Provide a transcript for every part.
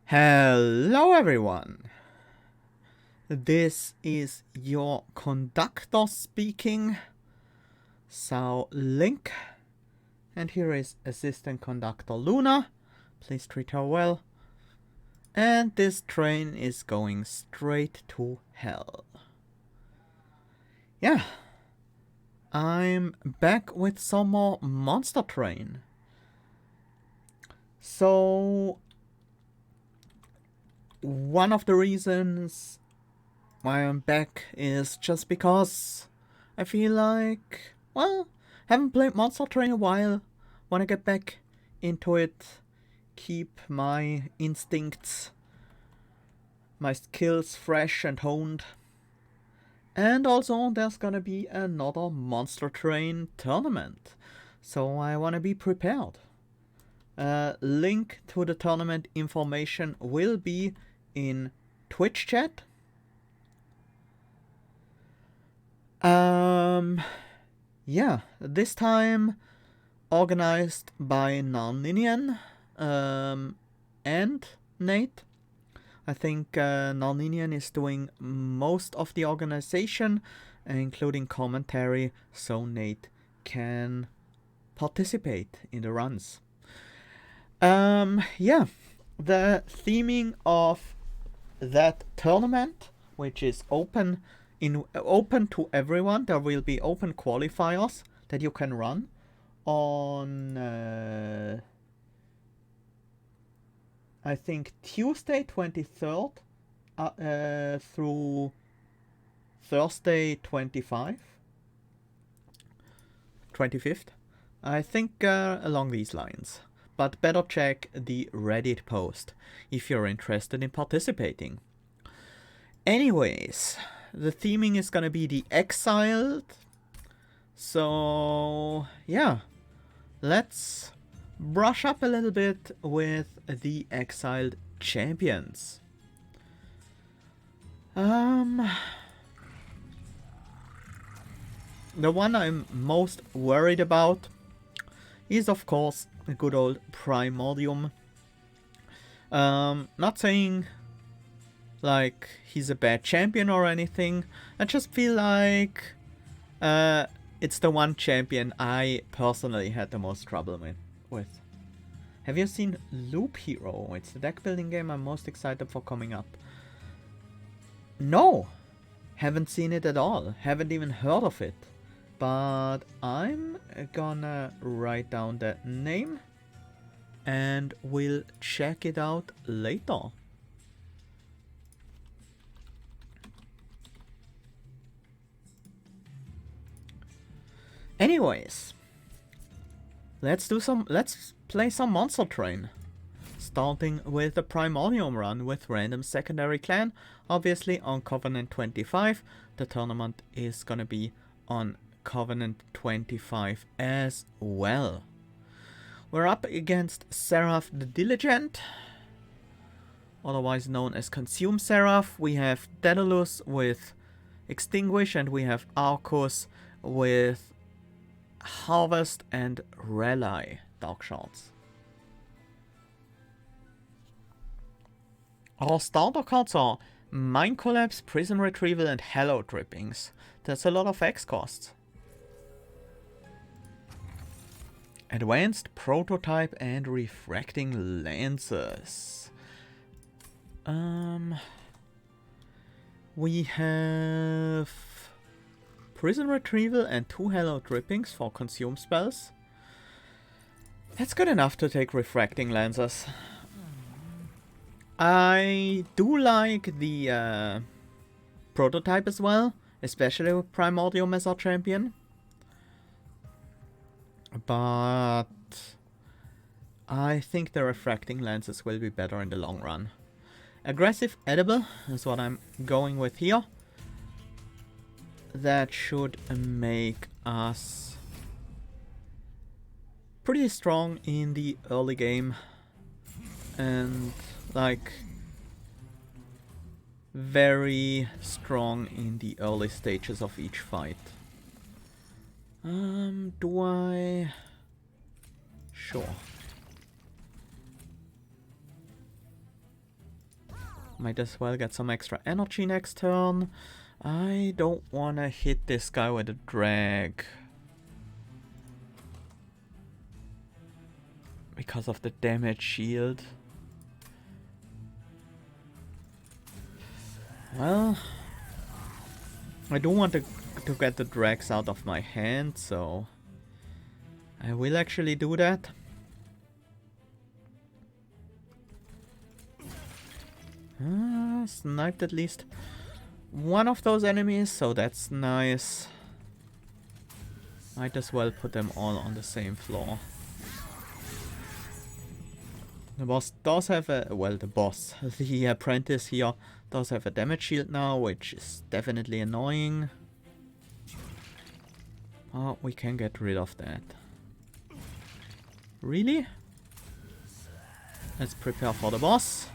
Hello everyone! This is your conductor speaking, so Link, and here is assistant conductor Luna. Please treat her well. And this train is going straight to hell. Yeah, I'm back with some more Monster Train. So, one of the reasons why I'm back is just because I feel like, well, haven't played Monster Train in a while. Wanna get back into it, keep my instincts, my skills fresh and honed. And also, there's gonna be another Monster Train tournament, so I wanna be prepared. Link to the tournament information will be in Twitch chat. Yeah, this time organized by Narninian and Nate. I think Narninian is doing most of the organization, including commentary, so Nate can participate in the runs. Yeah, the theming of that tournament, which is open to everyone. There will be open qualifiers that you can run on I think Tuesday 23rd through Thursday 25th. I think along these lines. But better check the Reddit post if you're interested in participating. Anyways, the theming is gonna be the Exiled. So, yeah. Let's brush up a little bit with the Exiled champions. The one I'm most worried about is, of course, a good old Primordium. Not saying like he's a bad champion or anything. I just feel like it's the one champion I personally had the most trouble with. Have you seen Loop Hero? It's the deck building game I'm most excited for coming up. No! Haven't seen it at all. Haven't even heard of it. But I'm gonna write down that name and we'll check it out later. Anyways, let's play some Monster Train. Starting with the Primordium run with random secondary clan, obviously on Covenant 25. The tournament is gonna be on Covenant 25 as well. We're up against Seraph the Diligent, otherwise known as Consume Seraph. We have Daedalus with Extinguish, and we have Arcus with Harvest and Rally Dark Shards. Our starter cards are Mind Collapse, Prison Retrieval, and Hello Drippings. That's a lot of X costs. Advanced Prototype and Refracting Lances. We have Prison Retrieval and 2 Hello Drippings for Consume spells. That's good enough to take Refracting Lances. I do like the Prototype as well, especially with Primordium as our champion. But I think the Refracting Lances will be better in the long run. Aggressive Edible is what I'm going with here. That should make us pretty strong in the early game. And like very strong in the early stages of each fight. Do I? Sure. Might as well get some extra energy next turn. I don't wanna hit this guy with a drag. Because of the damage shield. Well, I don't want to get the drags out of my hand, so I will actually do that. Sniped at least one of those enemies, so that's nice. Might as well put them all on the same floor. The boss does have a... well, the boss. The apprentice here does have a damage shield now, which is definitely annoying. Oh, we can get rid of that. Really? Let's prepare for the boss.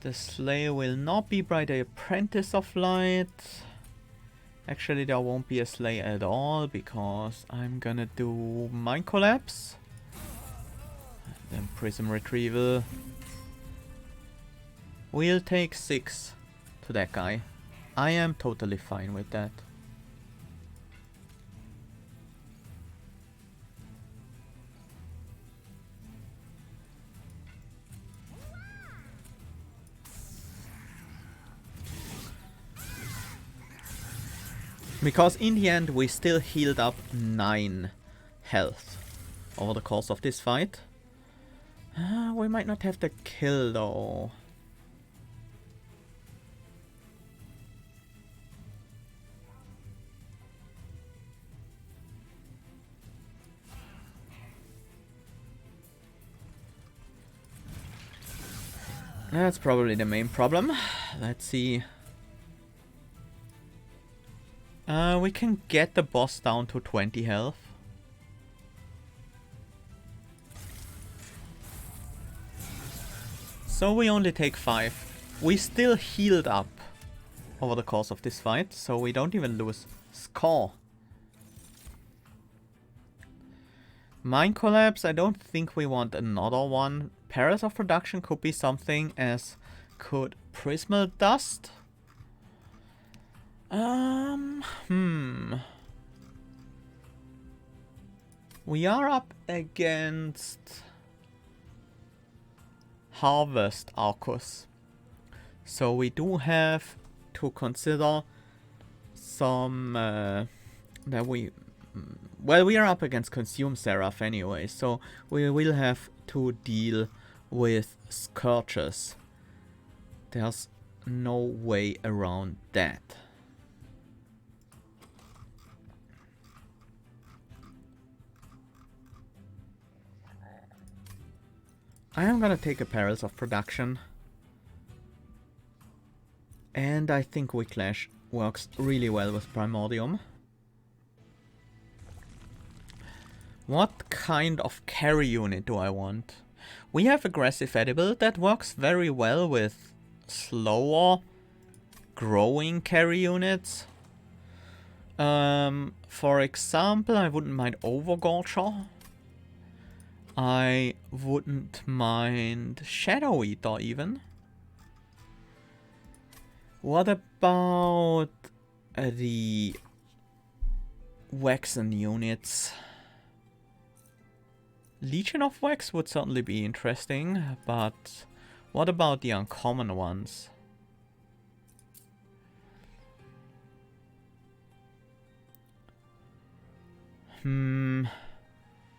The Slayer will not be by the Apprentice of Light. Actually, there won't be a Slayer at all because I'm gonna do Mind Collapse. And then Prism Retrieval. We'll take 6 to that guy. I am totally fine with that. Because in the end we still healed up 9 health over the course of this fight. We might not have the kill though. That's probably the main problem. Let's see. We can get the boss down to 20 health. So we only take 5. We still healed up over the course of this fight, so we don't even lose score. Mind Collapse, I don't think we want another one. Perils of Production could be something, as could Prismal Dust. We are up against Harvest Arcus. So we do have to consider some that we... well, we are up against Consume Seraph anyway, so we will have to deal with Scourges. There's no way around that. I am gonna take a Perils of Production. And I think Whiplash works really well with Primordium. What kind of carry unit do I want? We have Aggressive Edible that works very well with slower growing carry units. For example, I wouldn't mind Overgorger. I wouldn't mind Shadow Eater even. What about the Waxen units? Legion of Wax would certainly be interesting, but what about the uncommon ones?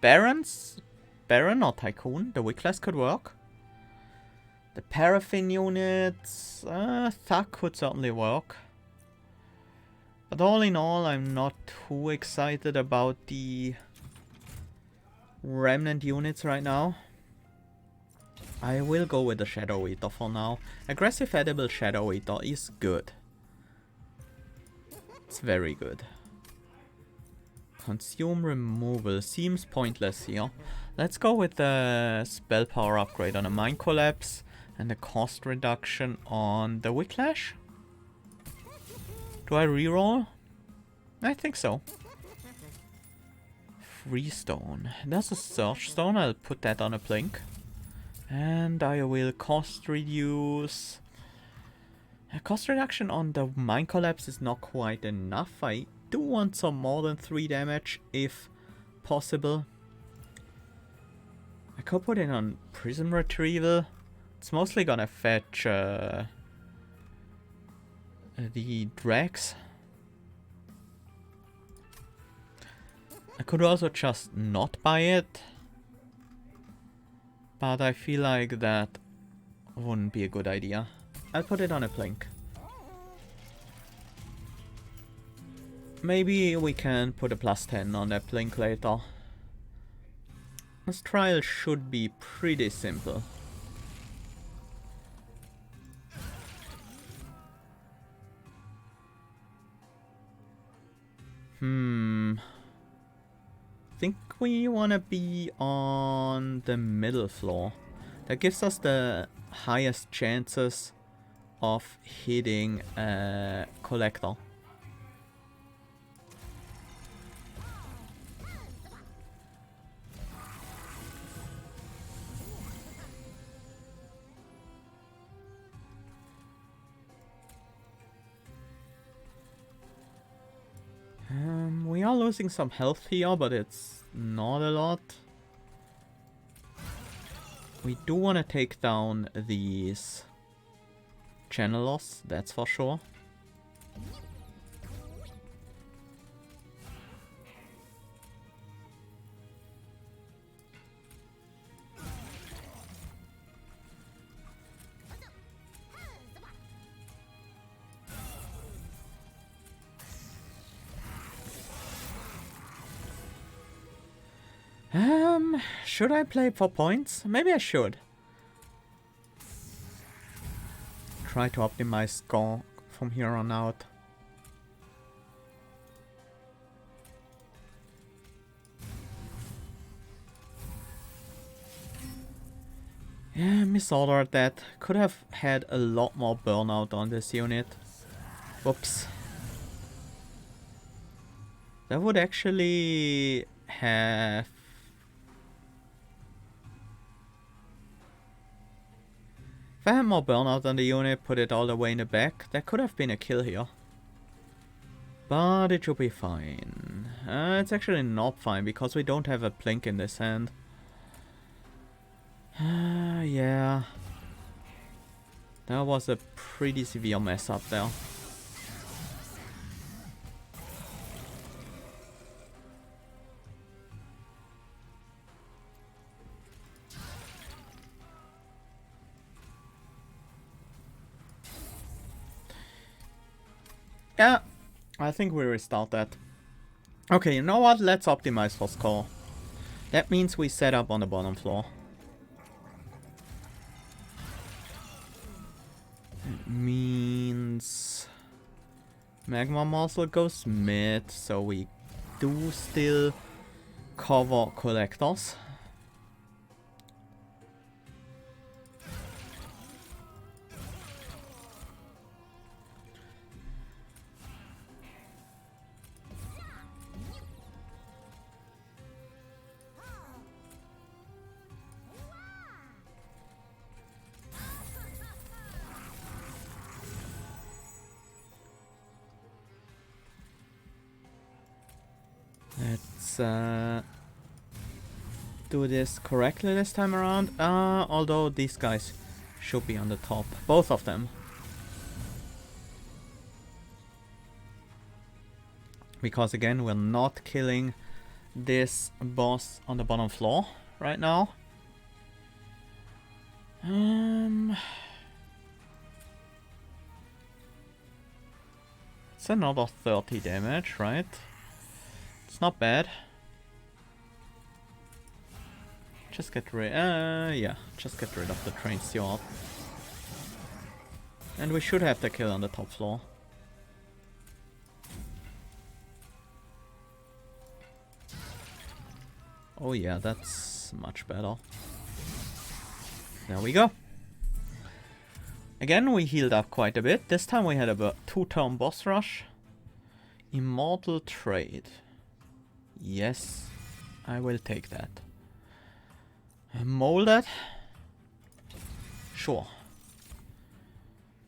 Barons? Baron or Tycoon? The Wickless could work. The Paraffin units... Thug could certainly work. But all in all, I'm not too excited about the Remnant units right now. I will go with the Shadow Eater for now. Aggressive Edible Shadow Eater is good. It's very good. Consume Removal seems pointless here. Let's go with the Spell Power upgrade on a Mind Collapse. And a cost reduction on the Whiplash? Do I reroll? I think so. Freestone. There's a Search Stone. I'll put that on a blink. And I will cost reduce. A cost reduction on the Mind Collapse is not quite enough. I do want some more than 3 damage if possible. I could put it on Prism Retrieval. It's mostly gonna fetch the Drags. I could also just not buy it. But I feel like that wouldn't be a good idea. I'll put it on a blink. Maybe we can put a +10 on that blink later. This trial should be pretty simple. I think we want to be on the middle floor. That gives us the highest chances of hitting a collector. We are losing some health here, but it's not a lot. We do want to take down these channelers, that's for sure. Should I play for points? Maybe I should. Try to optimize score from here on out. Yeah, misordered that. Could have had a lot more burnout on this unit. Whoops. That would actually have... If I had more burnout on the unit, put it all the way in the back, that could have been a kill here. But it should be fine. It's actually not fine, because we don't have a blink in this hand. Yeah. That was a pretty severe mess up there. Yeah, I think we restart that. Okay, you know what? Let's optimize for score. That means we set up on the bottom floor. It means Magma Morsel goes mid, so we do still cover collectors. Let's do this correctly this time around. Although these guys should be on the top. Both of them. Because again, we're not killing this boss on the bottom floor right now. It's another 30 damage, right? It's not bad. Just get rid, yeah, just get rid of the train steward. And we should have the kill on the top floor. Oh yeah, that's much better. There we go. Again, we healed up quite a bit. This time we had a 2-turn boss rush. Immortal Trade. Yes, I will take that. Molded? Sure.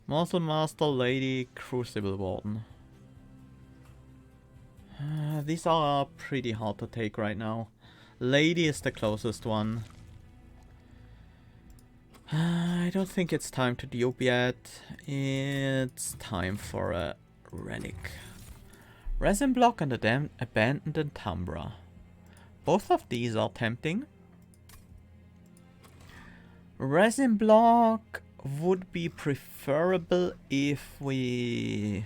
Mortal Master, Lady, Crucible Warden. These are pretty hard to take right now. Lady is the closest one. I don't think it's time to dupe yet. It's time for a relic. Resin Block and Abandoned Umbra. Both of these are tempting. Resin Block would be preferable if we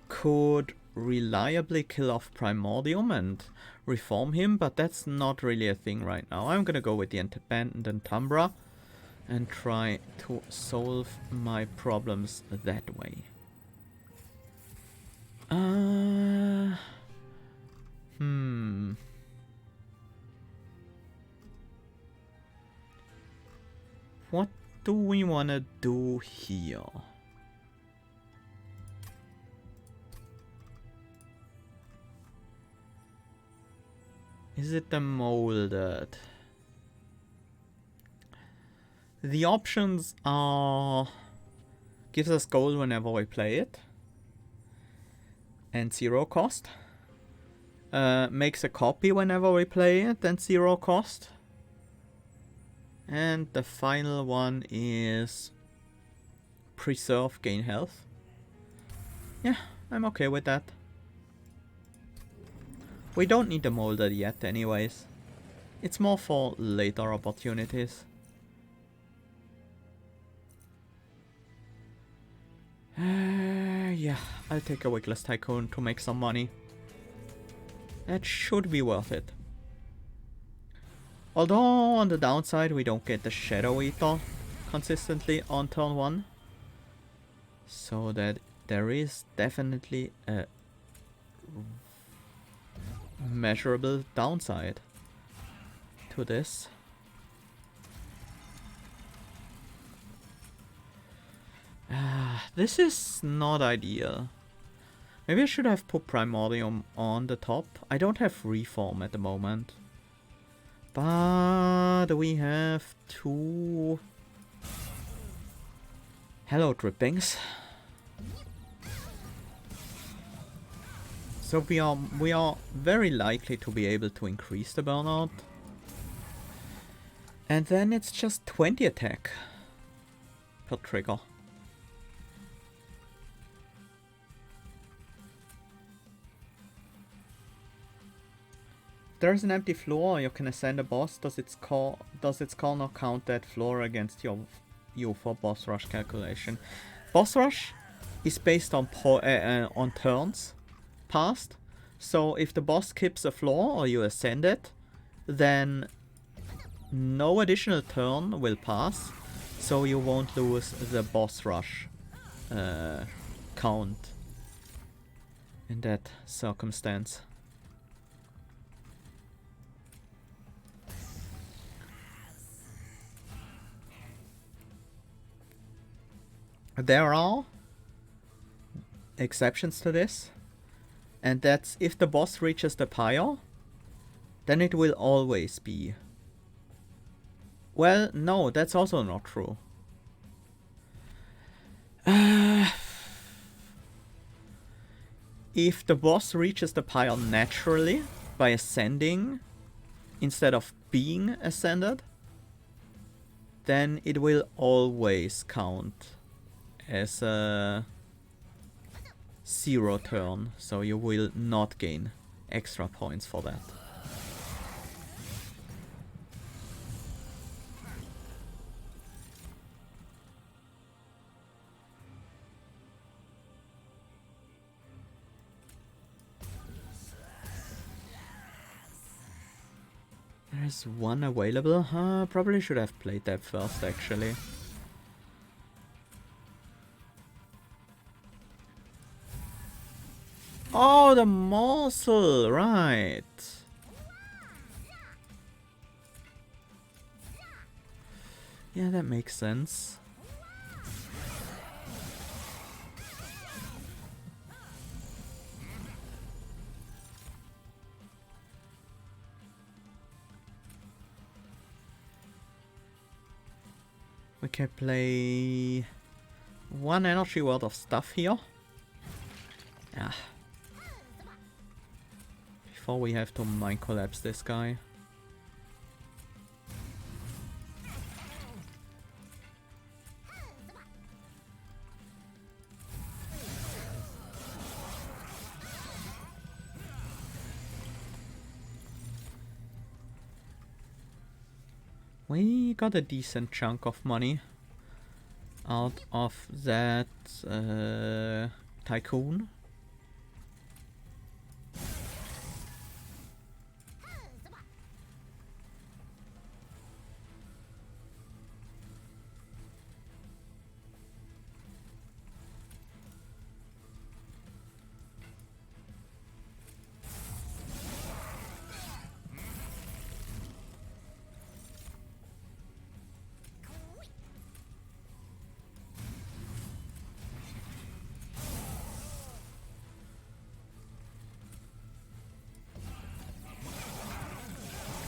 could reliably kill off Primordium and reform him, but that's not really a thing right now. I'm gonna go with the Abandoned Umbra and try to solve my problems that way. What do we want to do here? Is it the molded? The options are gives us gold whenever we play it and 0 cost. Makes a copy whenever we play it and 0 cost. And the final one is preserve, gain health. Yeah, I'm okay with that. We don't need the molded yet anyways. It's more for later opportunities. Yeah, I'll take a Wickless Tycoon to make some money. That should be worth it. Although on the downside we don't get the Shadow Eater consistently on turn 1. So that there is definitely a measurable downside to this. This is not ideal. Maybe I should have put Primordium on the top. I don't have Reform at the moment. But we have 2 Hello Drippings. So we are very likely to be able to increase the burnout. And then it's just 20 attack per trigger. There's an empty floor, you can ascend a boss. Does its call not count that floor against you for boss rush calculation? Boss rush is based on turns passed. So if the boss skips a floor or you ascend it, then no additional turn will pass. So you won't lose the boss rush count in that circumstance. There are exceptions to this, and that's if the boss reaches the pyre, then it will always be. Well, no, that's also not true. If the boss reaches the pyre naturally by ascending instead of being ascended, then it will always count as a 0 turn, so you will not gain extra points for that. There's one available. Probably should have played that first actually. Oh, the morsel, right. Yeah, that makes sense. We can play 1 energy worth of stuff here. Yeah. Before we have to mind collapse this guy. We got a decent chunk of money out of that tycoon.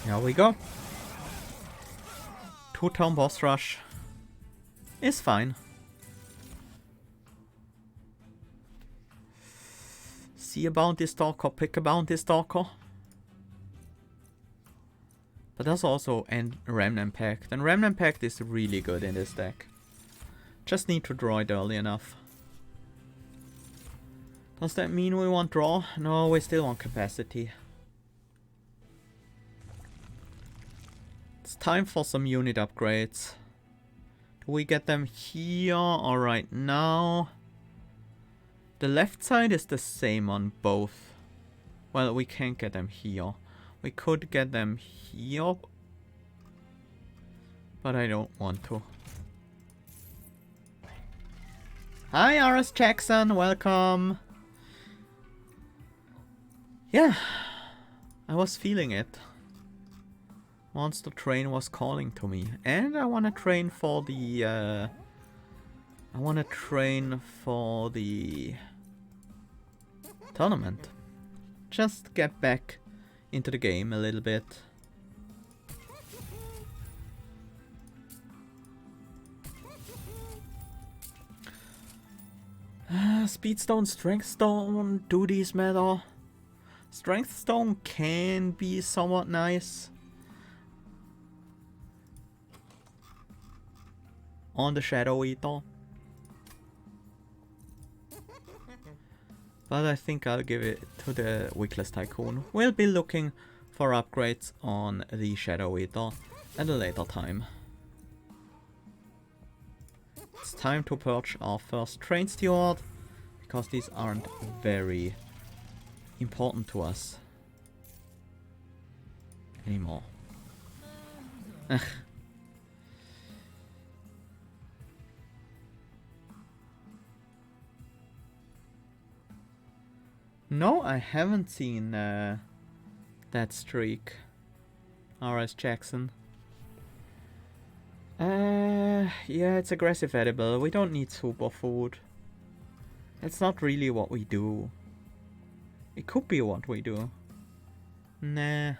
Here we go. 2-turn boss rush is fine. See a bounty stalker, pick a bounty stalker. But there's also a Remnant Pact, and Remnant Pact is really good in this deck. Just need to draw it early enough. Does that mean we want draw? No, we still want capacity. It's time for some unit upgrades. Do we get them here or right now? The left side is the same on both. Well, we can't get them here. We could get them here, but I don't want to. Hi, RS Jackson, welcome. Yeah, I was feeling it. Monster Train was calling to me, and I want to train for the tournament. Just get back into the game a little bit. Speedstone, Strengthstone, do these matter? Strengthstone can be somewhat nice on the Shadow Eater, but I think I'll give it to the Wickless Tycoon. We'll be looking for upgrades on the Shadow Eater at a later time. It's time to purge our first Train Steward, because these aren't very important to us anymore. No, I haven't seen that streak. RS Jackson. Yeah, it's aggressive edible. We don't need superfood. It's not really what we do. It could be what we do. Nah.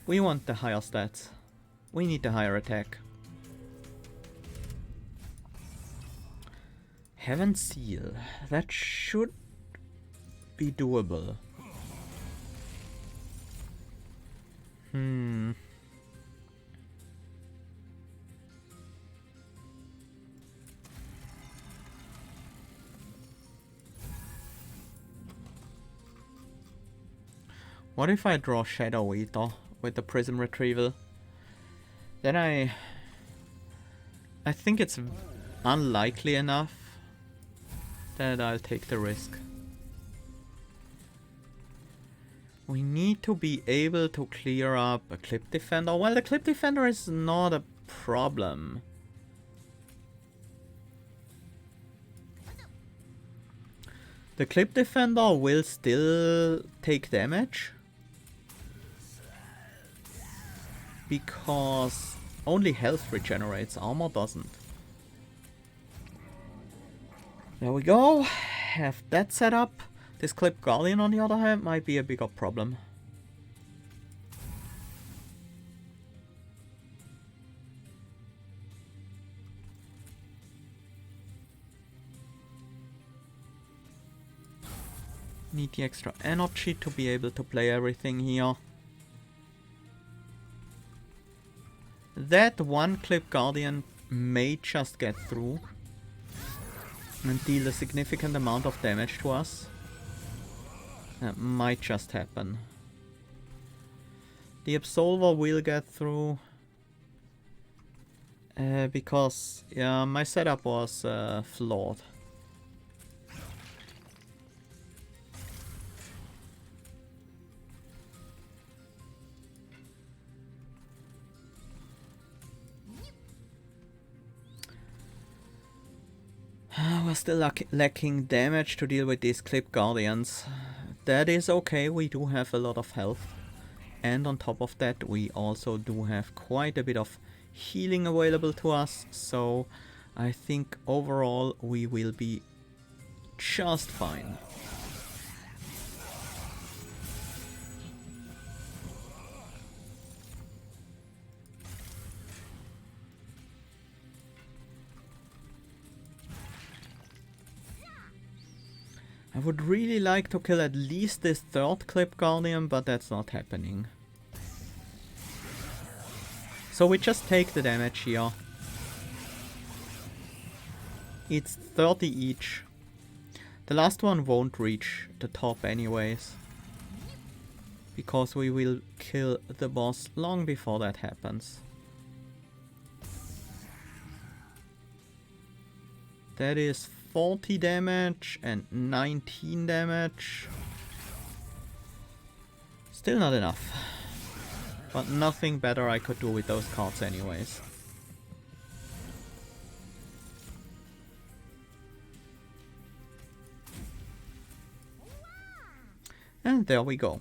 We want the higher stats. We need the higher attack. Heaven Seal. That should be doable. What if I draw Shadow Eater with the Prism Retrieval? Then I think it's unlikely enough that I'll take the risk. We need to be able to clear up a Clip Defender. Well, the Clip Defender is not a problem. The Clip Defender will still take damage, because only health regenerates, armor doesn't. There we go. Have that set up. This Clip Guardian, on the other hand, might be a bigger problem. Need the extra energy to be able to play everything here. That one Clip Guardian may just get through and deal a significant amount of damage to us. That might just happen. The Absolver will get through. Because, yeah, my setup was flawed. We're still lacking damage to deal with these Clip Guardians. That is okay, we do have a lot of health. And on top of that, we also do have quite a bit of healing available to us. So I think overall we will be just fine. I would really like to kill at least this third Clip Guardian, but that's not happening. So we just take the damage here. It's 30 each. The last one won't reach the top anyways, because we will kill the boss long before that happens. That is 40 damage and 19 damage. Still not enough. But nothing better I could do with those cards anyways. And there we go.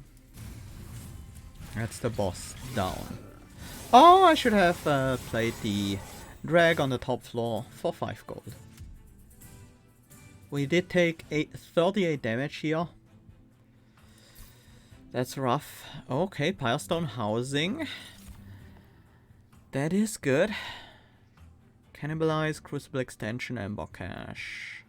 That's the boss down. Oh, I should have played the drag on the top floor for 5 gold. We did take 38 damage here. That's rough. Okay, Pilestone Housing. That is good. Cannibalize, Crucible Extension, Ember Cache.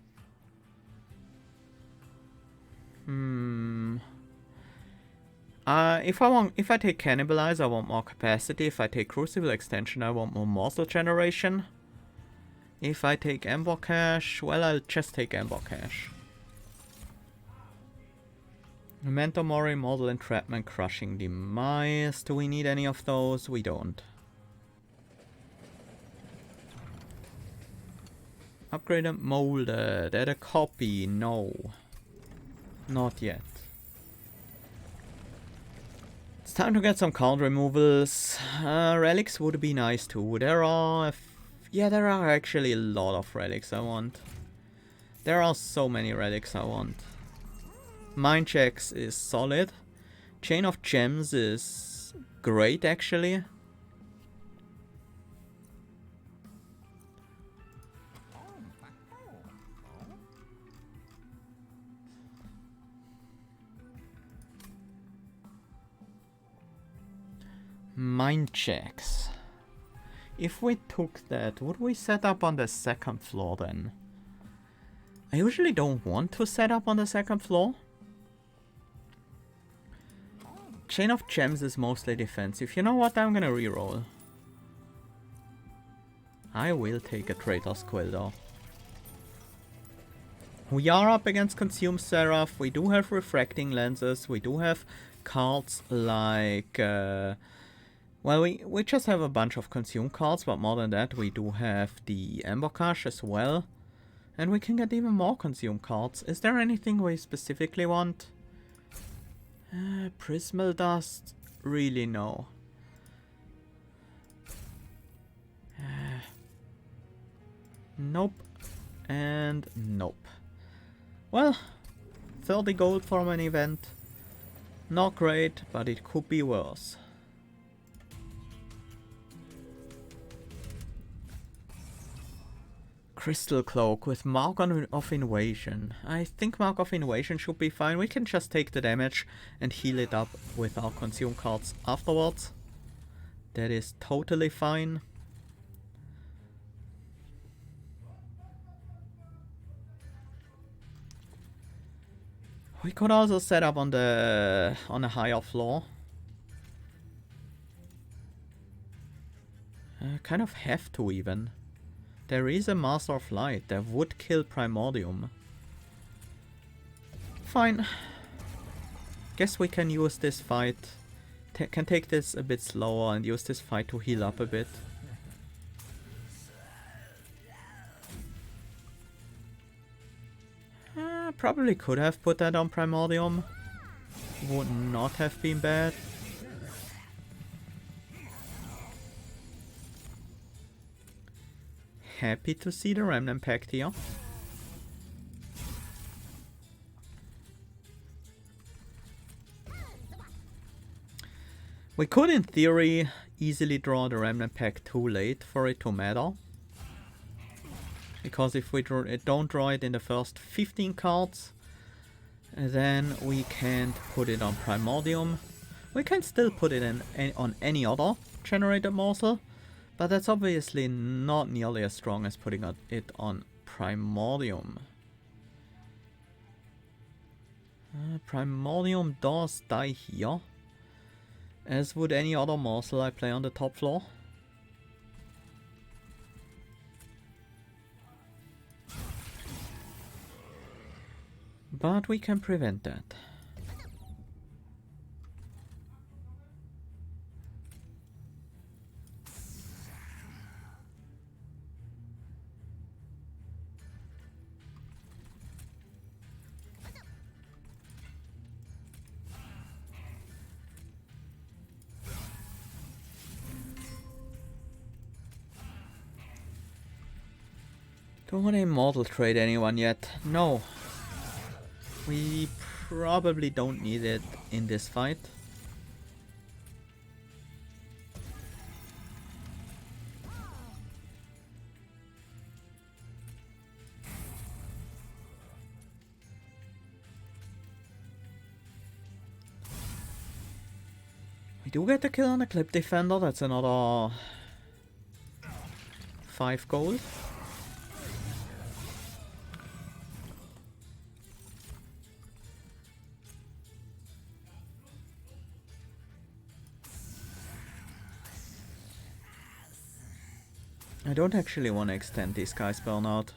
If I take Cannibalize, I want more capacity. If I take Crucible Extension, I want more Morsel Generation. If I take Ember Cache, well, I'll just take Ember Cache. Memento Mori, Mortal Entrapment, Crushing Demise. Do we need any of those? We don't. Upgraded Molded. Add a copy. No. Not yet. It's time to get some count removals. Relics would be nice too. There are actually a lot of relics I want. There are so many relics I want. Mind Checks is solid. Chain of Gems is great actually. Mind Checks. If we took that, would we set up on the second floor then? I usually don't want to set up on the second floor. Chain of Gems is mostly defensive. You know what? I'm gonna reroll. I will take a Traitor's Quill though. We are up against Consume Seraph. We do have Refracting Lenses. We do have cards like... well, we just have a bunch of Consume cards, but more than that, we do have the Ember Cache as well. And we can get even more Consume cards. Is there anything we specifically want? Prismal Dust? Really, no. Nope. And nope. Well, 30 gold from an event. Not great, but it could be worse. Crystal Cloak with Mark of Invasion. I think Mark of Invasion should be fine. We can just take the damage and heal it up with our Consume cards afterwards. That is totally fine. We could also set up on a higher floor. Kind of have to even. There is a Master of Light that would kill Primordium. Fine. Guess we can use this fight. Can take this a bit slower and use this fight to heal up a bit. Probably could have put that on Primordium. Would not have been bad. Happy to see the Remnant Pact here. We could, in theory, easily draw the Remnant Pact too late for it to matter. Because if we don't draw it in the first 15 cards, then we can't put it on Primordium. We can still put it on any other generated morsel, but that's obviously not nearly as strong as putting it on Primordium. Primordium does die here, as would any other morsel I play on the top floor. But we can prevent that. Don't want to immortal trade anyone yet. No. We probably don't need it in this fight. We do get the kill on the Clip Defender. That's another 5 gold. I don't actually want to extend this guy's burnout.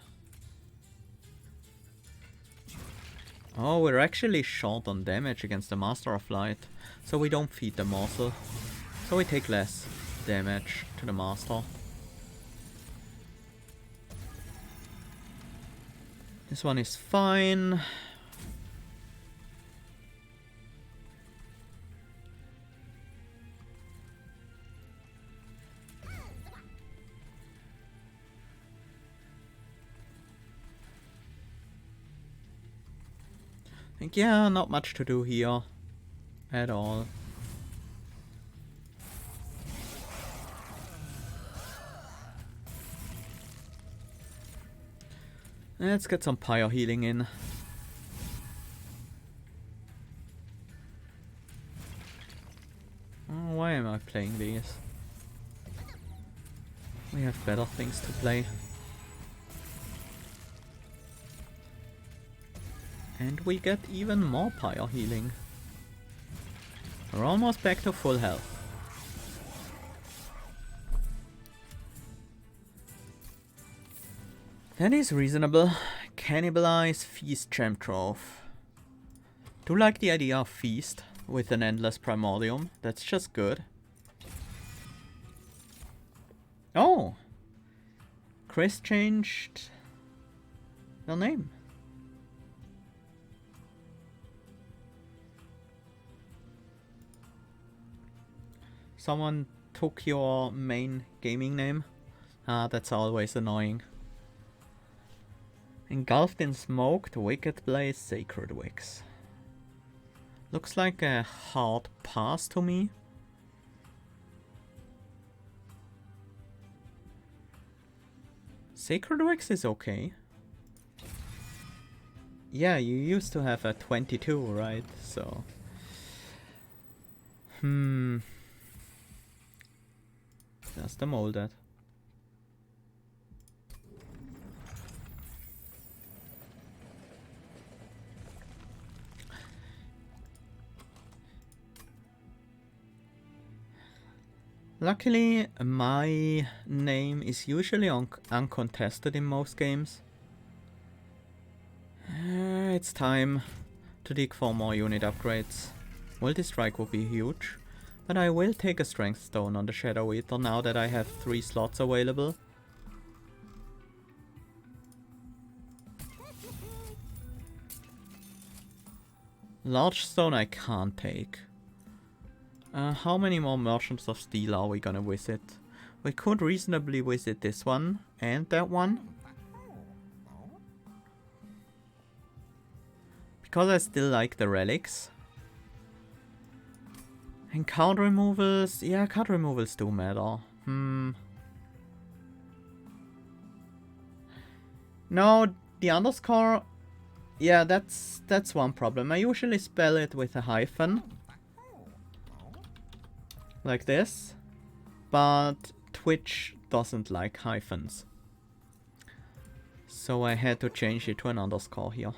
Oh, we're actually short on damage against the Master of Light, so we don't feed the morsel. So we take less damage to the Master. This one is fine. Yeah, not much to do here at all. Let's get some pyre healing in. Oh, why am I playing these? We have better things to play. And we get even more pyre healing. We're almost back to full health. That is reasonable. Cannibalize Feast Gem Trove. Do like the idea of Feast with an endless Primordium. That's just good. Oh! Chris changed their name. Someone took your main gaming name. Ah, that's always annoying. Engulfed in smoke, the Wicked Blaze, Sacred Wicks. Looks like a hard pass to me. Sacred Wicks is okay. Yeah, you used to have a 22, right? So... That's the molded. Luckily, my name is usually uncontested in most games. It's time to dig for more unit upgrades. Multi-strike would be huge, but I will take a strength stone on the Shadow Eater now that I have 3 slots available. Large stone I can't take. How many more Merchants of Steel are we gonna visit? We could reasonably visit this one and that one. Because I still like the relics. And card removals, yeah, card removals do matter. No, the underscore, yeah, that's one problem. I usually spell it with a hyphen. Like this. But Twitch doesn't like hyphens. So I had to change it to an underscore here.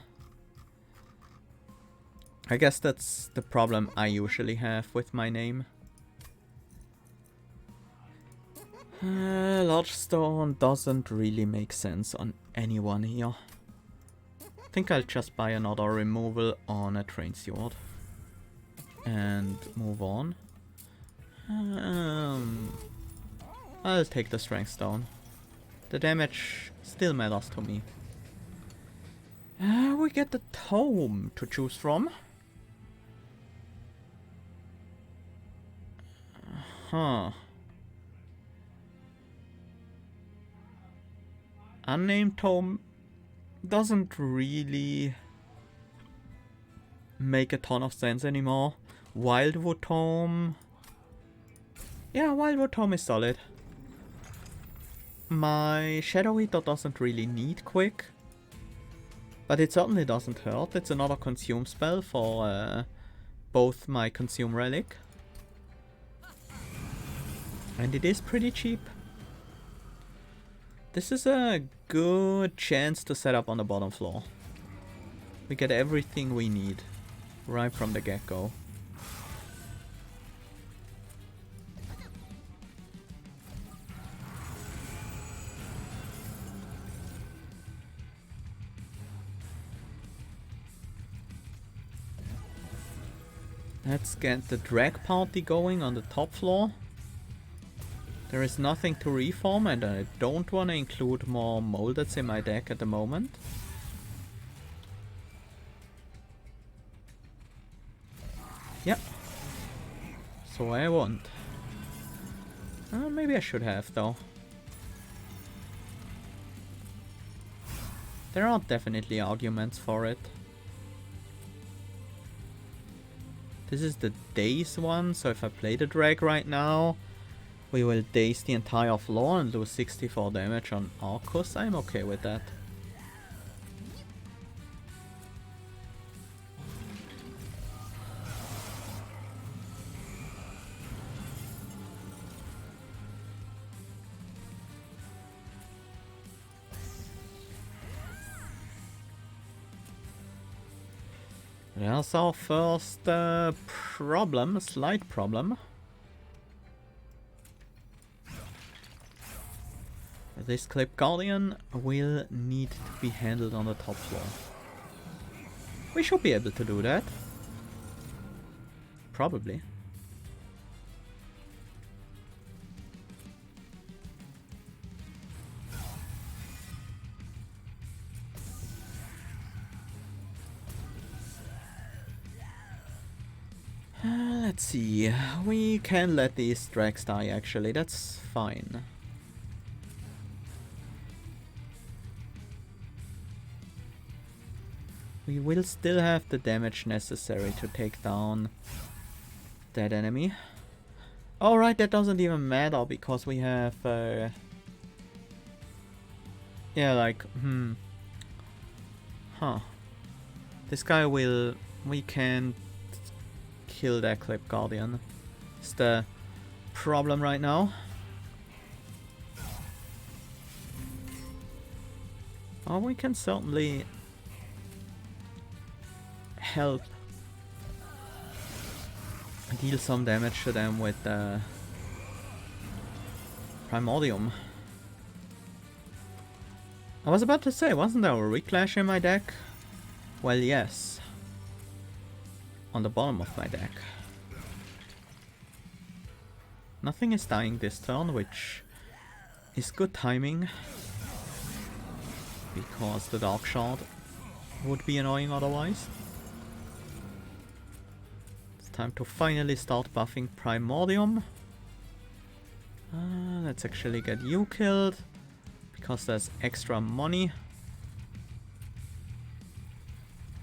I guess that's the problem I usually have with my name. Large stone doesn't really make sense on anyone here. I think I'll just buy another removal on a train steward. And move on. I'll take the strength stone. The damage still matters to me. We get the tome to choose from. Unnamed tome doesn't really make a ton of sense anymore. Wildwood tome. Yeah, Wildwood tome is solid. My Shadow Eater doesn't really need quick. But it certainly doesn't hurt. It's another consume spell for both my consume relic. And it is pretty cheap. This is a good chance to set up on the bottom floor. We get everything we need right from the get-go. Let's get the drag party going on the top floor. There is nothing to reform and I don't want to include more moldeds in my deck at the moment. Yep. So I won't. Maybe I should have though. There are definitely arguments for it. This is the daze one, so if I play the drag right now, we will daze the entire floor and lose 64 damage on Arcus. I'm okay with that. There's our first problem, a slight problem. This Clip Guardian will need to be handled on the top floor. We should be able to do that. Probably. Let's see. We can let these drags die actually, that's fine. We will still have the damage necessary to take down that enemy. Alright, that doesn't even matter because we have yeah, like, this guy will... we can't kill that Clip Guardian. It's the problem right now. Oh, we can certainly help deal some damage to them with Primordium. I was about to say, wasn't there a Reclash in my deck? Well, yes. On the bottom of my deck. Nothing is dying this turn, which is good timing. Because the Dark Shard would be annoying otherwise. It's time to finally start buffing Primordium. Let's actually get you killed. Because there's extra money.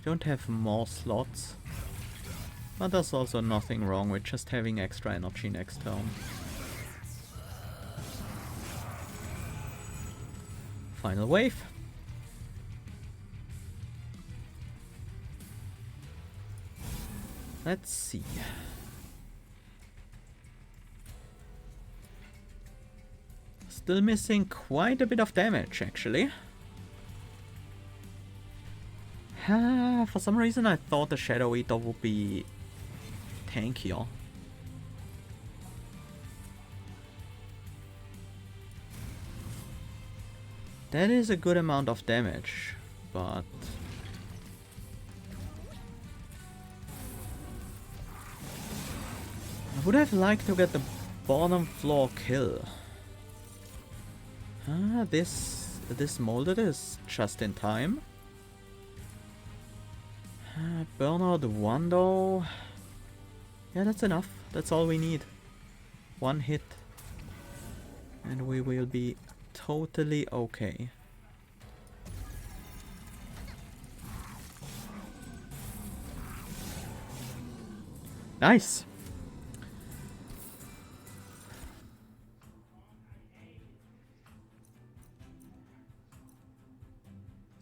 Don't have more slots. But there's also nothing wrong with just having extra energy next turn. Final wave. Let's see. Still missing quite a bit of damage, actually. For some reason I thought the Shadow Eater would be tankier. That is a good amount of damage, but... I would have liked to get the bottom floor kill. This molded is just in time. Burnout 1 though. Yeah, that's enough. That's all we need. One hit. And we will be totally okay. Nice!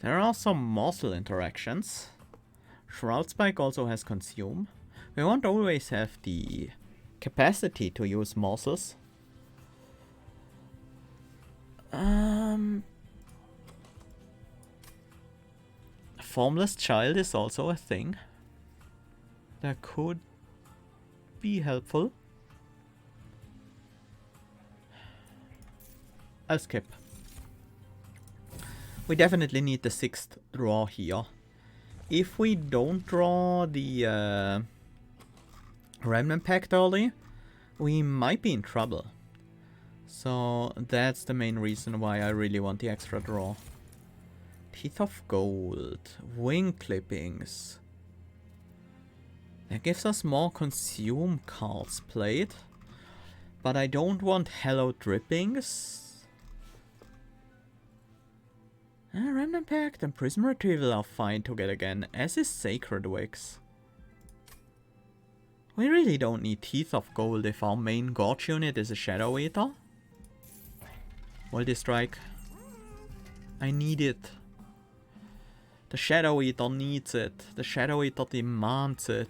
There are some morsel interactions. Shroud Spike also has Consume. We won't always have the capacity to use morsels. Formless Child is also a thing. That could be helpful. I'll skip. We definitely need the 6th draw here. If we don't draw the Remnant Pact early, we might be in trouble. So that's the main reason why I really want the extra draw. Teeth of Gold, Wing Clippings. That gives us more Consume cards played. But I don't want Hallowed Drippings. Remnant Pact and Prism Retrieval are fine to get again, as is Sacred Wicks. We really don't need Teeth of Gold if our main Gorge unit is a Shadow Eater. Multi-Strike. I need it. The Shadow Eater needs it. The Shadow Eater demands it.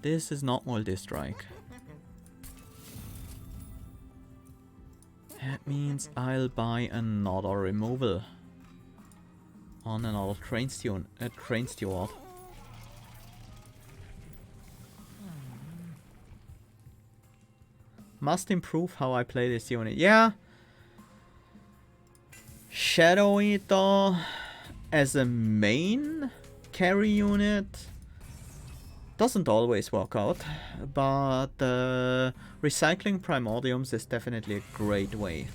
This is not Multi-Strike. That means I'll buy another removal on another train steward. Must improve how I play this unit. Yeah. Shadow Eater as a main carry unit doesn't always work out, but recycling Primordiums is definitely a great way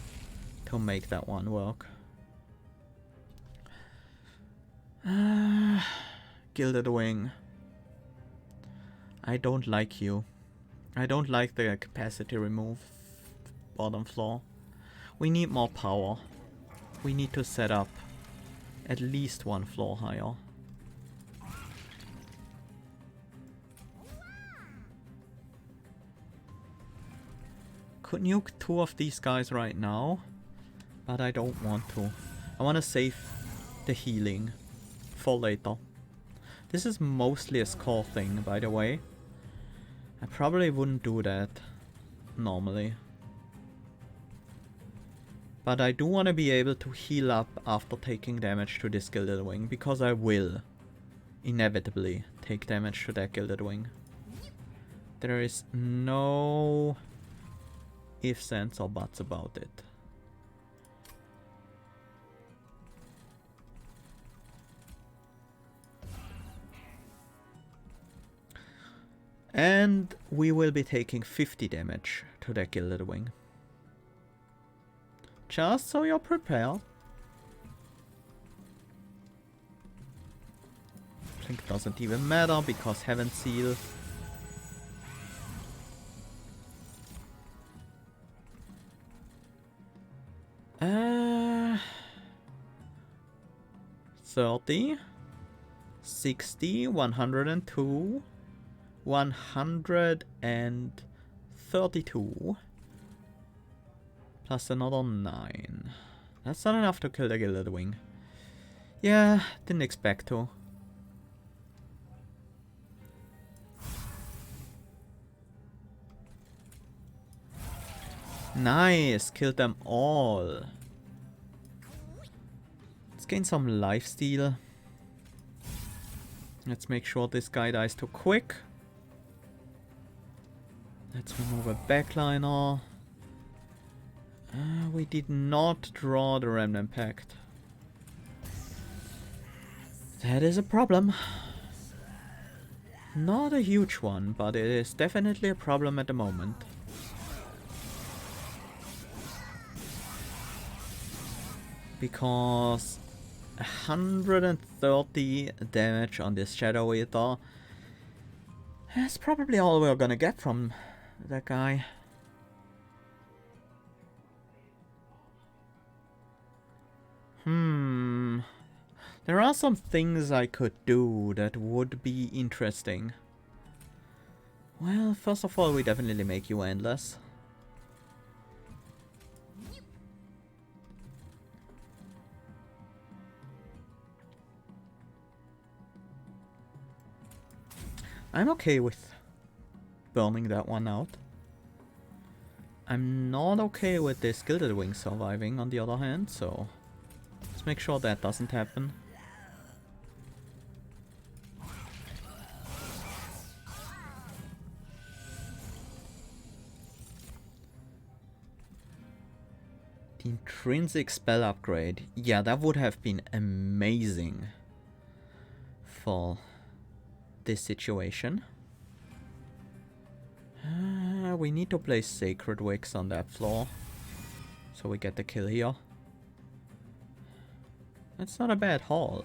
to make that one work. Gilded Wing. I don't like you. I don't like the capacity remove bottom floor. We need more power. We need to set up at least one floor higher. Could nuke 2 of these guys right now, but I don't want to. I want to save the healing for later. This is mostly a score thing, by the way. I probably wouldn't do that normally. But I do want to be able to heal up after taking damage to this Gilded Wing, because I will inevitably take damage to that Gilded Wing. There is no ifs, ands, or buts about it. And we will be taking 50 damage to that Gilded Wing. Just so you're prepared. Blink doesn't even matter because Heaven Seal. Uh, 30, 60, 102, 132, plus another 9. That's not enough to kill the Gilded Wing. Yeah, didn't expect to. Nice, killed them all. Let's gain some lifesteal. Let's make sure this guy dies too quick. Let's remove a backliner. We did not draw the Remnant Pact. That is a problem. Not a huge one, but it is definitely a problem at the moment. Because 130 damage on this Shadow Eater is probably all we're gonna get from that guy. There are some things I could do that would be interesting. Well, first of all, we definitely make you endless. I'm okay with burning that one out. I'm not okay with this Gilded Wing surviving, on the other hand, so let's make sure that doesn't happen. The intrinsic spell upgrade. Yeah, that would have been amazing for this situation. We need to place Sacred Wicks on that floor so we get the kill here. That's not a bad haul.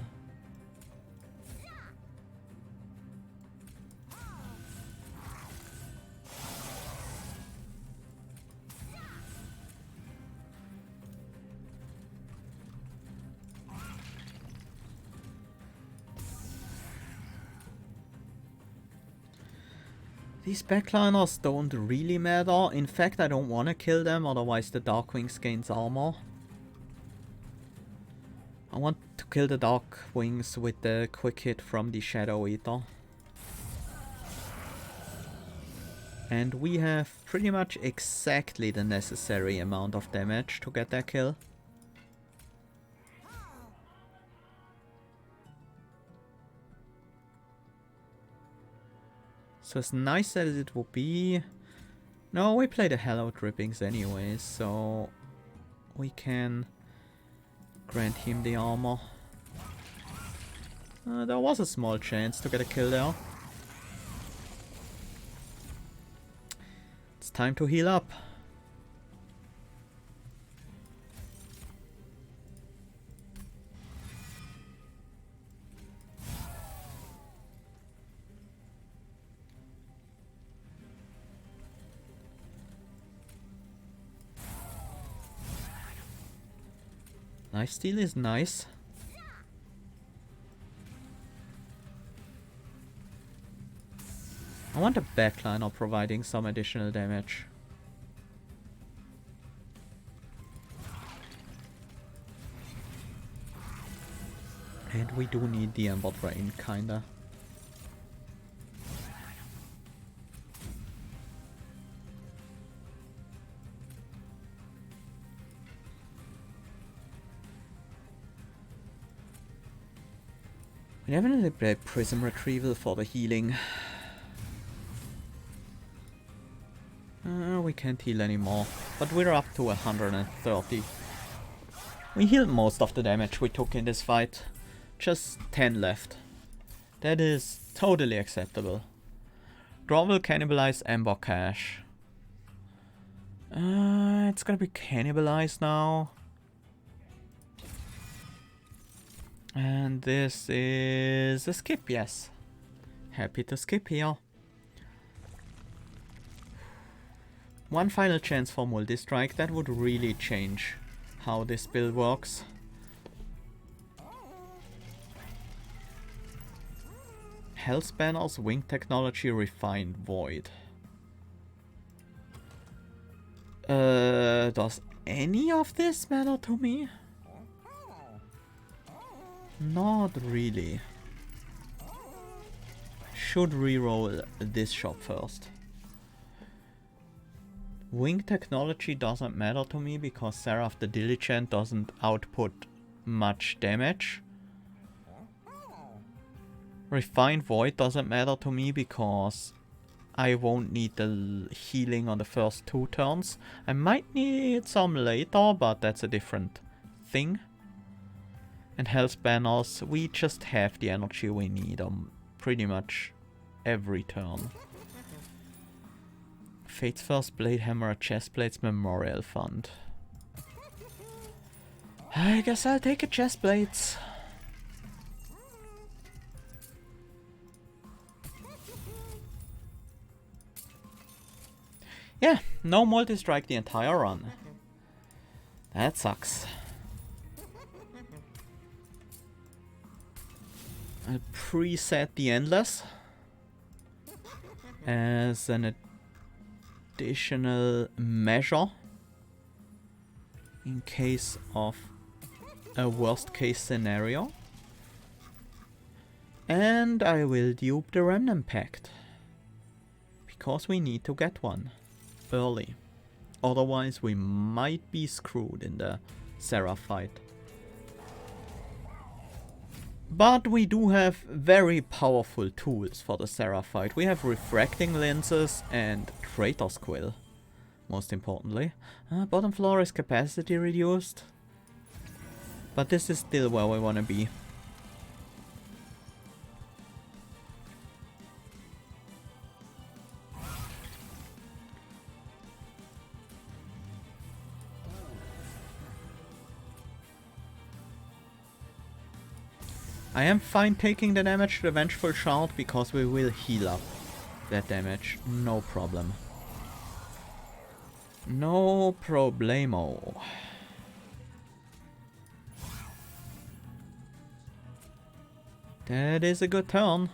These backliners don't really matter. In fact, I don't want to kill them, otherwise the Darkwings gains armor. I want to kill the Darkwings with the quick hit from the Shadow Eater. And we have pretty much exactly the necessary amount of damage to get that kill. So as nice as it would be... No, we play the Hallowed Drippings anyways, so we can grant him the armor. There was a small chance to get a kill there. It's time to heal up. Lifesteal is nice. I want a backliner providing some additional damage. And we do need the Ember Drain, kinda. We definitely play Prism Retrieval for the healing. We can't heal anymore, but we're up to 130. We healed most of the damage we took in this fight. Just 10 left. That is totally acceptable. Draw will cannibalize Amber Cash. It's gonna be cannibalized now. And this is a skip, yes. Happy to skip here. One final chance for multi-strike, that would really change how this build works. Hellspanner's Wing Technology Refined Void. Does any of this matter to me? Not really. Should reroll this shop first. Wing Technology doesn't matter to me because Seraph the Diligent doesn't output much damage. Refined Void doesn't matter to me because I won't need the healing on the first 2 turns. I might need some later, but that's a different thing. And Hell's Banners, we just have the energy we need on pretty much every turn. Fate's First Blade Hammer, Chestplate's Memorial Fund. I guess I'll take a Chestplate. Yeah, no multi-strike the entire run. That sucks. I'll preset the Endless as an additional measure in case of a worst case scenario. And I will dupe the Remnant Pact because we need to get one early. Otherwise we might be screwed in the Seraph fight. But we do have very powerful tools for the Seraph fight. We have Refracting Lenses and Traitor's Quill, most importantly. Bottom floor is capacity reduced. But this is still where we want to be. I am fine taking the damage to the Vengeful Shard because we will heal up that damage. No problem. No problemo. That is a good turn.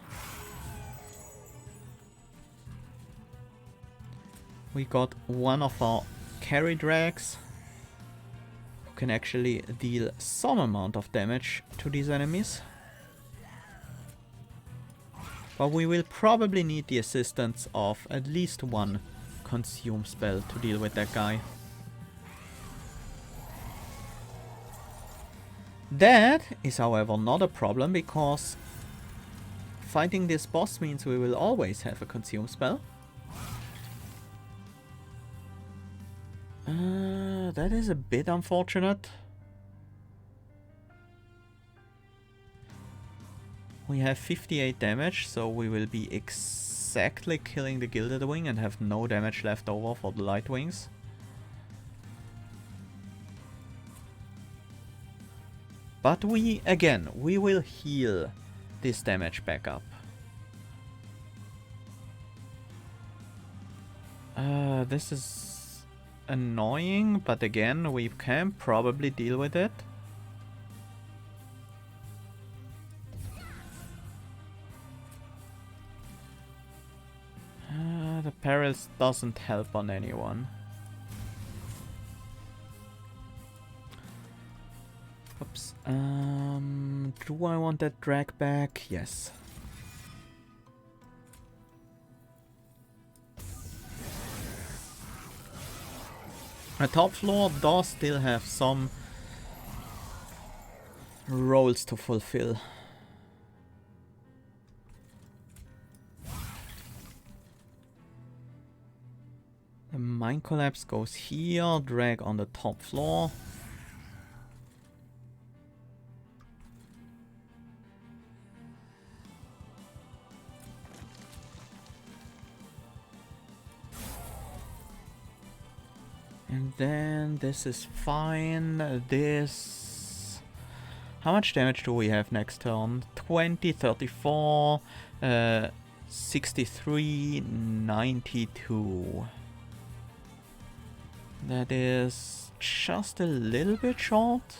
We got one of our carry drags who can actually deal some amount of damage to these enemies. But we will probably need the assistance of at least one consume spell to deal with that guy. That is, however, not a problem because fighting this boss means we will always have a consume spell. That is a bit unfortunate. We have 58 damage, so we will be exactly killing the Gilded Wing and have no damage left over for the Light Wings. But we will heal this damage back up. This is annoying, but again, we can probably deal with it. The Perils doesn't help on anyone. Oops. Do I want that drag back? Yes. The top floor does still have some roles to fulfill. The Mine Collapse goes here, drag on the top floor. And then this is fine. This... How much damage do we have next turn? 20, 34, 63, 92. That is just a little bit short.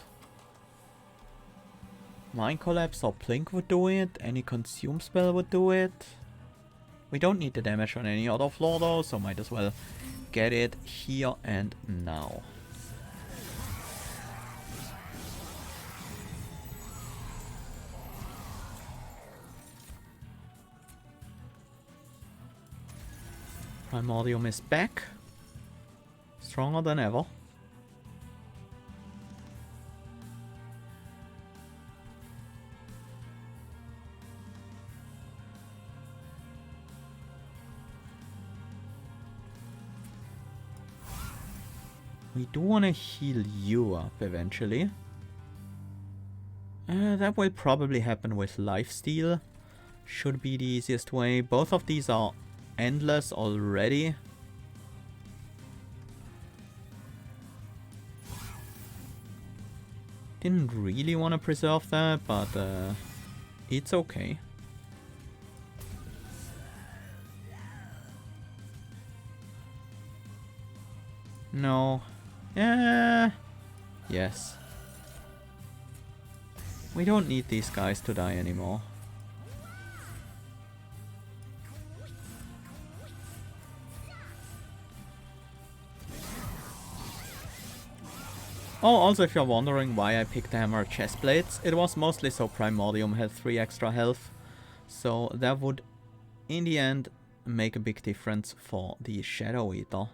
Mind Collapse or Blink would do it. Any Consume spell would do it. We don't need the damage on any other floor though, so might as well get it here and now. Primordium is back. Stronger than ever. We do want to heal you up eventually. That will probably happen with lifesteal. Should be the easiest way. Both of these are endless already. Didn't really want to preserve that, but it's okay. No. Yes. We don't need these guys to die anymore. Oh, also if you're wondering why I picked the Hammer Chest Blades, it was mostly so Primordium had 3 extra health. So that would, in the end, make a big difference for the Shadow Eater.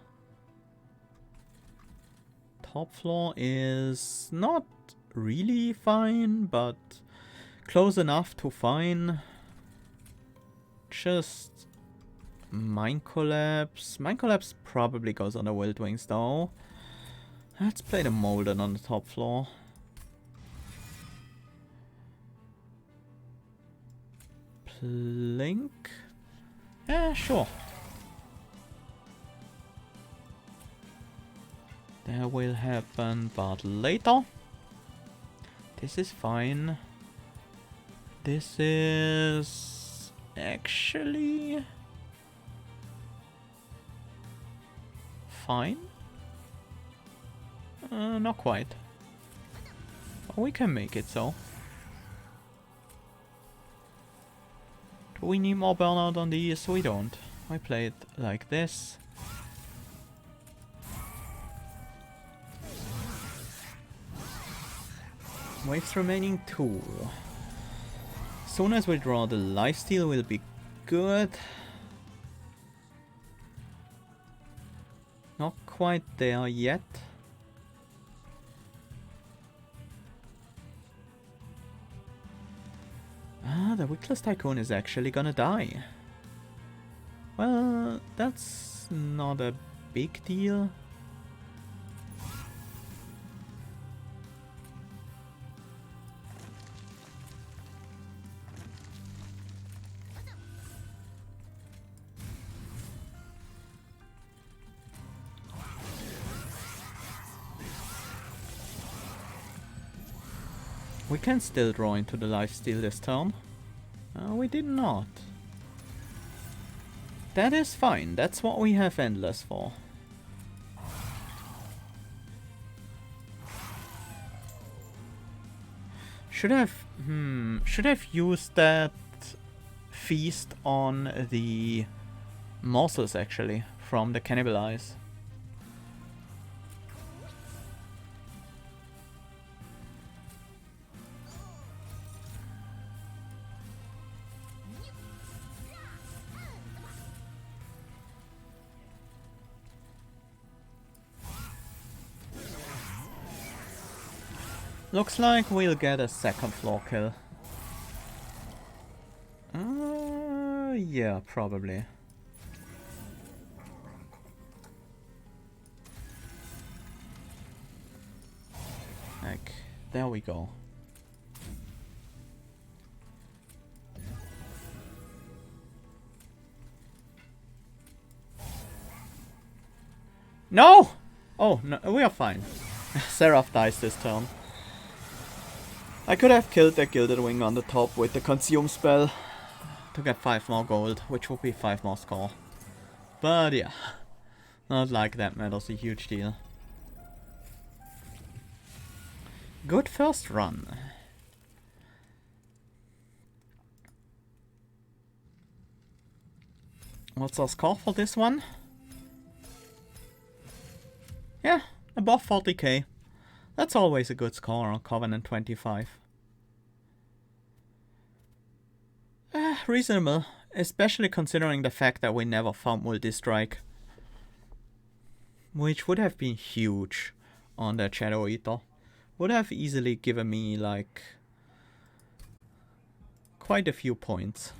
Top floor is not really fine, but close enough to fine. Just Mind Collapse. Mind Collapse probably goes on the Wild Wings though. Let's play the Molden on the top floor. Plink? Yeah, sure. That will happen, but later. This is fine. This is actually fine. Not quite. But we can make it so. Do we need more burnout on these? We don't. I play it like this. Waves remaining 2. Soon as we draw the lifesteal will be good. Not quite there yet. Ah, the Wickless Tycoon is actually gonna die. Well, that's not a big deal. We can still draw into the lifesteal this turn. We did not. That is fine. That's what we have Endless for. Should have used that feast on the morsels actually from the Cannibalize. Looks like we'll get a second floor kill. Yeah, probably. there we go. No! Oh, no, we are fine. Seraph dies this turn. I could have killed that Gilded Wing on the top with the Consume spell to get 5 more gold, which would be 5 more score. But yeah, not like that matters a huge deal. Good first run. What's our score for this one? Yeah, above 40k. That's always a good score on Covenant 25. Reasonable, especially considering the fact that we never found multi-strike. Which would have been huge on that Shadow Eater. Would have easily given me like quite a few points.